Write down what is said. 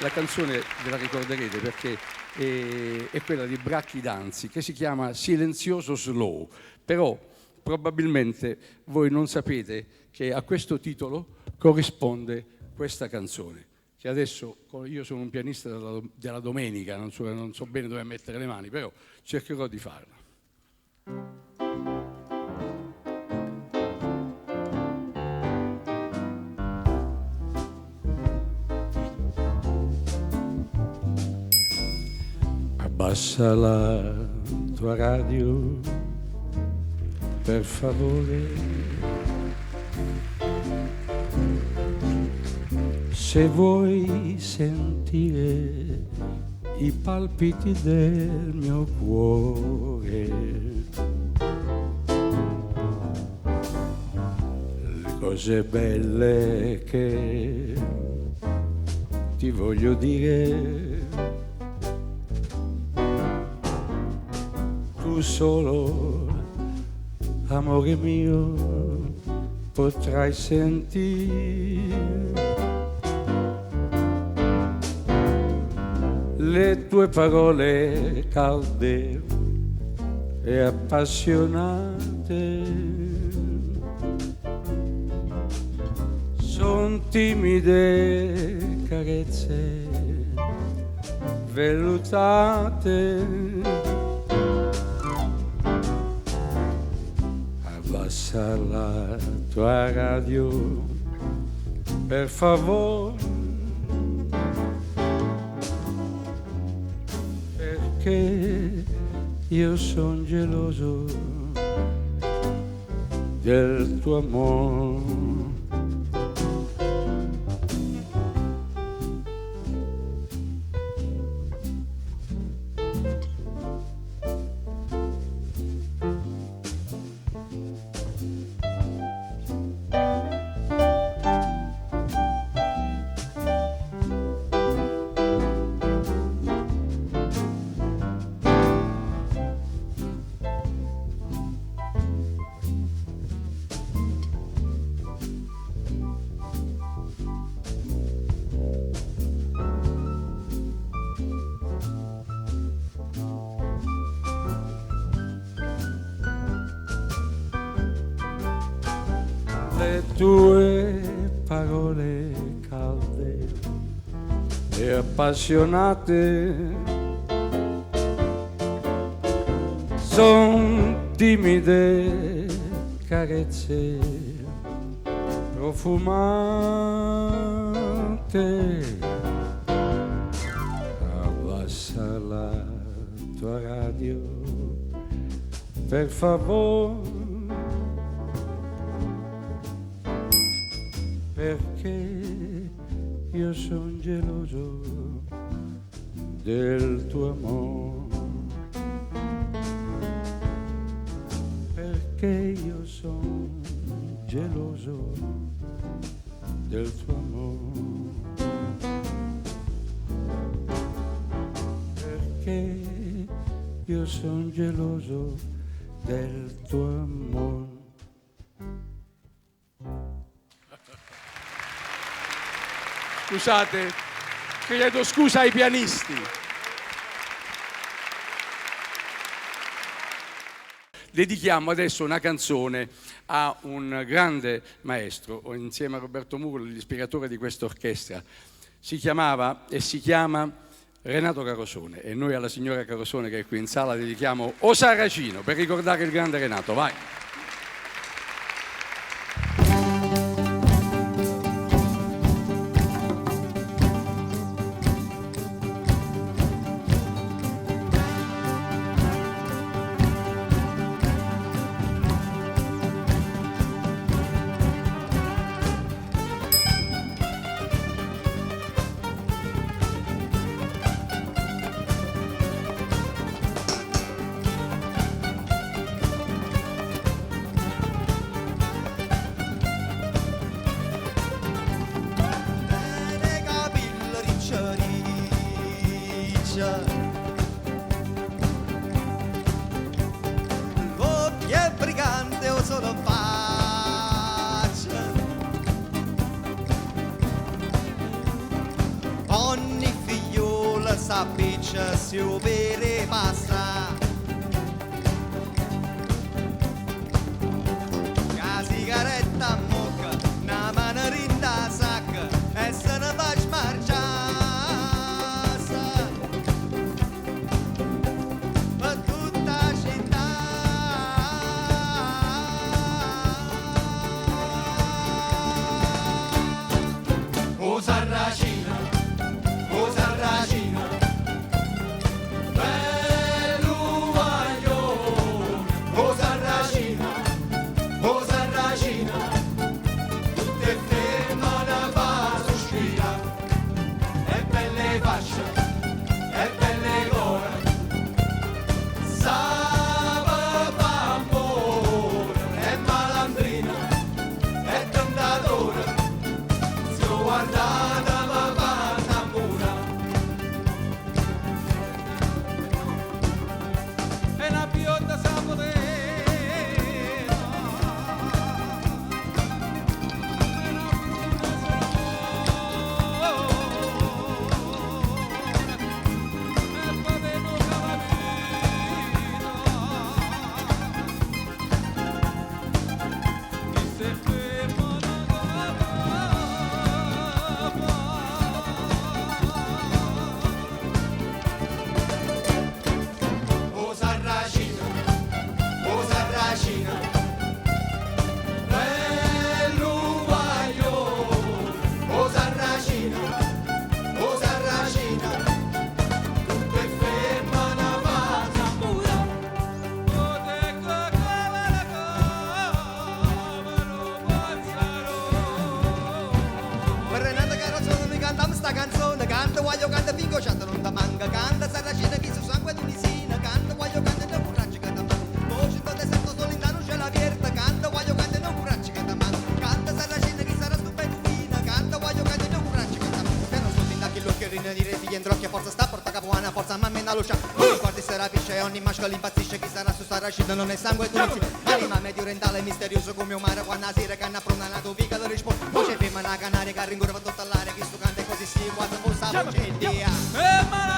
La canzone ve la ricorderete perché è quella di Bracchi Danzi, che si chiama Silenzioso Slow, però probabilmente voi non sapete che a questo titolo corrisponde questa canzone, che adesso io sono un pianista della domenica, non so bene dove mettere le mani, però cercherò di farla. Abbassa la tua radio, per favore. Se vuoi sentire i palpiti del mio cuore, le cose belle che ti voglio dire, tu solo, amore mio, potrai sentire le tue parole calde e appassionate. Son timide carezze vellutate. Abbassa la tua radio, per favore, perché io son geloso del tuo amore. Le tue parole calde e appassionate son timide carezze profumate. Abbassa la tua radio, per favore, perché io son geloso del tuo amore, perché io son geloso del tuo amore, perché io son geloso del tuo amore. Scusate, chiedo scusa ai pianisti. Dedichiamo adesso una canzone a un grande maestro, insieme a Roberto Muro, l'ispiratore di questa orchestra. Si chiamava e si chiama Renato Carosone, e noi alla signora Carosone, che è qui in sala, dedichiamo O Saracino per ricordare il grande Renato. Vai! Ogni s'appiccia su per e passa. La sigaretta a mocca, una mano rinda sacca e se ne va smarciare. Per tutta la città. O Sarracina, o Sarracina, bello guaglione. O Sarracina, o Sarracina, tutte fermano a sospira. E belle facce, e belle gore, sava bambone, e malandrina, e tentatore. Guardata ma fatta pura e la piotta sapore canzone, canta voglio canta fingo chatta non da manga, canta Sarracina chi su sangue tunisina, canta voglio canta non curacci canta man, voce del deserto solitano c'è la vierta, canta voglio canta non curacci canta man, canta Sarracina chi sarà stupenda, canta voglio canta non curacci canta man, che non sto finta che l'occhiolino di re figli entro che forza sta porta capuana, forza mamma in luce, ogni guardi sarà pisce, ogni masca l'impazzisce, chi sarà su Sarracina non è sangue tunisina, anima medio orientale misterioso come un mare, quando sera canna pronta na tu pica lo risponde, voce prima na canaria che ringurva tutta l'aria, chi stu canta così si guarda un po' sa